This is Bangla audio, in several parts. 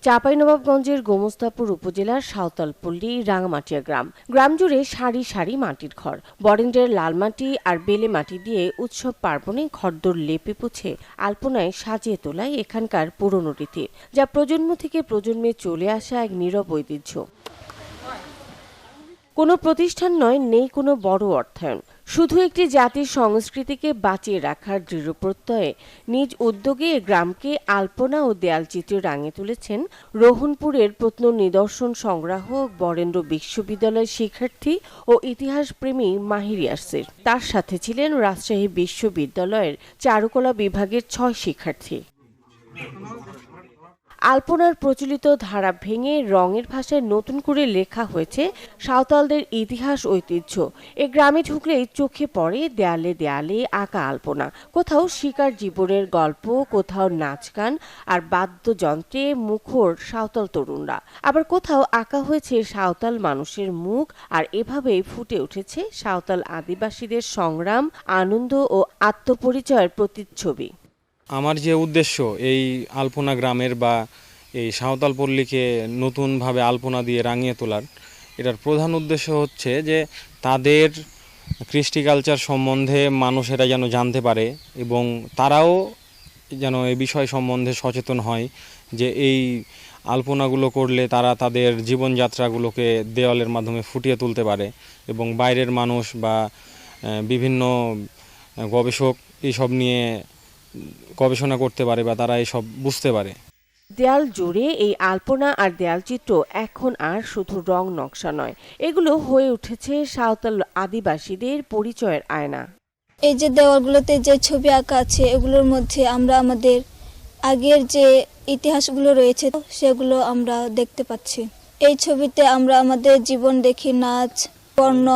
চাঁপাইনবাবগঞ্জের গোমস্তাপুর উপজেলার সাঁওতালপল্লী রাঙামাটিয়া গ্রাম জুড়ে সারি সারি মাটির ঘর, বরেন্দ্রের লাল মাটি আর বেলে মাটি দিয়ে উৎসব পার্বণে ঘরদোর লেপে পুছে আলপনায় সাজিয়ে তোলায় এখানকার পুরনো রীতি, যা প্রজন্ম থেকে প্রজন্মে চলে আসা এক নীরব ঐতিহ্য। কোনো প্রতিষ্ঠান নয়, নেই কোনো বড় অর্থায়ন, শুধু একটি জাতির সংস্কৃতিকে বাঁচিয়ে রাখার দৃঢ় প্রত্যয়ে নিজ উদ্যোগে গ্রামকে আলপনা ও দেয়ালচিত্রে রাঙিয়ে তুলেছেন রোহনপুরের প্রত্ননিদর্শন সংগ্রাহক, বরেন্দ্র বিশ্ববিদ্যালয়ের শিক্ষার্থী ও ইতিহাসপ্রেমী মাহির ইয়াসির। তার সাথে ছিলেন রাজশাহী বিশ্ববিদ্যালয়ের চারুকলা বিভাগের ৬ শিক্ষার্থী। আলপনার প্রচলিত ধারা ভেঙে রঙের ভাষায় নতুন করে লেখা হয়েছে সাঁওতালদের ইতিহাস, ঐতিহ্য। এ গ্রামে ঢুকলেই চোখে পড়ে দেয়ালে দেয়ালে আঁকা আলপনা, কোথাও শিকার জীবনের গল্প, কোথাও নাচ গান আর বাদ্যযন্ত্রে মুখর সাঁওতাল তরুণরা, আবার কোথাও আঁকা হয়েছে সাঁওতাল মানুষের মুখ। আর এভাবেই ফুটে উঠেছে সাঁওতাল আদিবাসীদের সংগ্রাম, আনন্দ ও আত্মপরিচয়ের প্রতিচ্ছবি। আমার যে উদ্দেশ্য এই আলপনা গ্রামের বা এই সাঁওতালপল্লীকে নতুনভাবে আলপনা দিয়ে রাঙিয়ে তোলার, এটার প্রধান উদ্দেশ্য হচ্ছে যে তাদের কৃষ্টি কালচার সম্বন্ধে মানুষেরা যেন জানতে পারে এবং তারাও যেন এই বিষয় সম্বন্ধে সচেতন হয় যে এই আলপনাগুলো করলে তারা তাদের জীবনযাত্রাগুলোকে দেওয়ালের মাধ্যমে ফুটিয়ে তুলতে পারে এবং বাইরের মানুষ বা বিভিন্ন গবেষক এইসব নিয়ে গবেষণা করতে পারে বা তারা এসব বুঝতে পারে। দেয়াল জুড়ে এই আলপনা আর দেয়ালচিত্র এখন আর শুধু রং নকশা নয়, এগুলো হয়ে উঠেছে সাঁওতাল আদিবাসীদের পরিচয়ের আয়না। এই যে দেওয়ালগুলোতে যে ছবি আঁকা আছে, এগুলোর মধ্যে আমরা আমাদের আগের যে ইতিহাসগুলো রয়েছে সেগুলো আমরা দেখতে পাচ্ছি। এই ছবিতে আমরা আমাদের জীবন দেখি, নাচ, বর্ণ,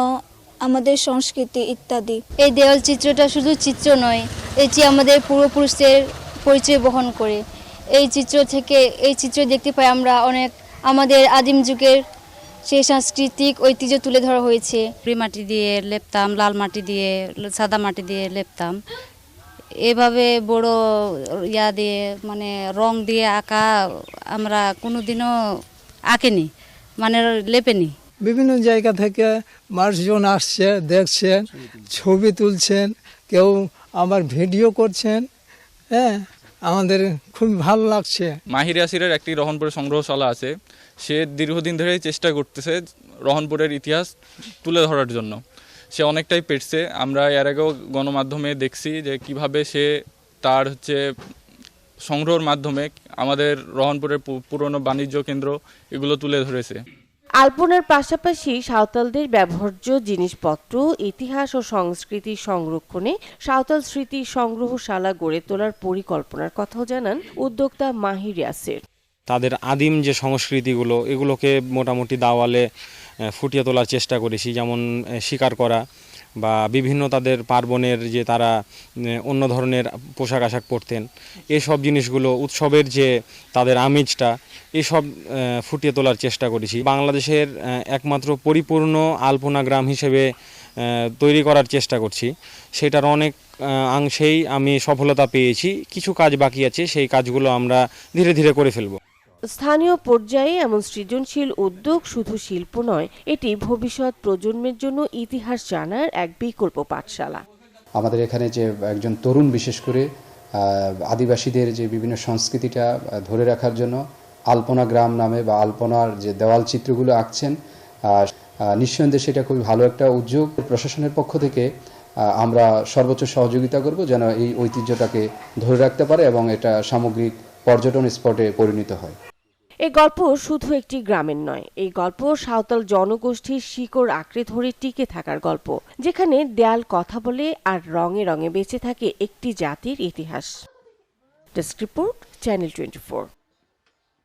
আমাদের সংস্কৃতি ইত্যাদি। এই দেওয়াল চিত্রটা শুধু চিত্র নয়, এটি আমাদের পূর্বপুরুষদের পরিচয় বহন করে। এই চিত্র দেখতে পাই আমরা অনেক আমাদের আদিম যুগের সেই সাংস্কৃতিক ঐতিহ্য তুলে ধরা হয়েছে। মাটি দিয়ে লেপতাম, লাল মাটি দিয়ে, সাদা মাটি দিয়ে লেপতাম। এভাবে বড় দিয়ে মানে রং দিয়ে আঁকা আমরা কোনোদিনও আঁকেনি, মানে লেপেনি। বিভিন্ন জায়গা থেকে মানুষজন আসছে, দেখছেন, ছবি তুলছেন, কেউ আবার ভিডিও করছেন। হ্যাঁ, আমাদের খুব ভালো লাগছে। মাহির ইয়াসিরের একটি রহনপুরের সংগ্রহশালা আছে, সে দীর্ঘদিন ধরেই চেষ্টা করতেছে রহনপুরের ইতিহাস তুলে ধরার জন্য। সে অনেকটাই পেরেছে। আমরা এর আগেও গণমাধ্যমে দেখছি যে কিভাবে সে তার সংগ্রহের মাধ্যমে আমাদের রহনপুরের পুরনো বাণিজ্য কেন্দ্র এগুলো তুলে ধরেছে। আলপনার পাশাপাশি সাঁওতালদের ব্যবহার্য জিনিসপত্র, ইতিহাস ও সংস্কৃতি সংরক্ষণে সাঁওতাল স্মৃতি সংগ্রহশালা গড়ে তোলার পরিকল্পনার কথাও জানান উদ্যোক্তা মাহির ইয়াসির। তাদের আদিম যে সংস্কৃতিগুলো, এগুলোকে মোটামুটি দেওয়ালে ফুটিয়ে তোলার চেষ্টা করেছি, যেমন শিকার করা বা বিভিন্ন তাদের পার্বণের যে তারা অন্য ধরনের পোশাক আশাক পরতেন, এসব জিনিসগুলো, উৎসবের যে তাদের আমেজটা, এসব ফুটিয়ে তোলার চেষ্টা করেছি। বাংলাদেশের একমাত্র পরিপূর্ণ আলপনা গ্রাম হিসেবে তৈরি করার চেষ্টা করছি। সেটার অনেক অংশেই আমি সফলতা পেয়েছি। কিছু কাজ বাকি আছে, সেই কাজগুলো আমরা ধীরে ধীরে করে ফেলব। স্থানীয় পর্যায়ে এমন সৃজনশীল উদ্যোগ শুধু শিল্প নয়, এটি ভবিষ্যৎ প্রজন্মের জন্য ইতিহাস জানার এক বিকল্প পাঠশালা। আমাদের এখানে যে একজন তরুণ বিশেষ করে আদিবাসীদের যে বিভিন্ন সংস্কৃতিটা ধরে রাখার জন্য আলপনা গ্রাম নামে বা আলপনার যে দেওয়াল চিত্রগুলো আঁকছেন, নিঃসন্দেহে সেটা খুবই ভালো একটা উদ্যোগ। প্রশাসনের পক্ষ থেকে আমরা সর্বোচ্চ সহযোগিতা করব যেন এই ঐতিহ্যটাকে ধরে রাখতে পারে এবং এটা সামগ্রিক পর্যটন স্পটে পরিণত হয়। এই গল্প শুধু একটি গ্রামের নয়, এই গল্প সাঁওতাল জনগোষ্ঠীর শিকড় আঁকড়ে ধরে টিকে থাকার গল্প, যেখানে দেয়াল কথা বলে আর রঙে রঙে বেঁচে থাকে একটি জাতির ইতিহাস। Desk report, channel 24।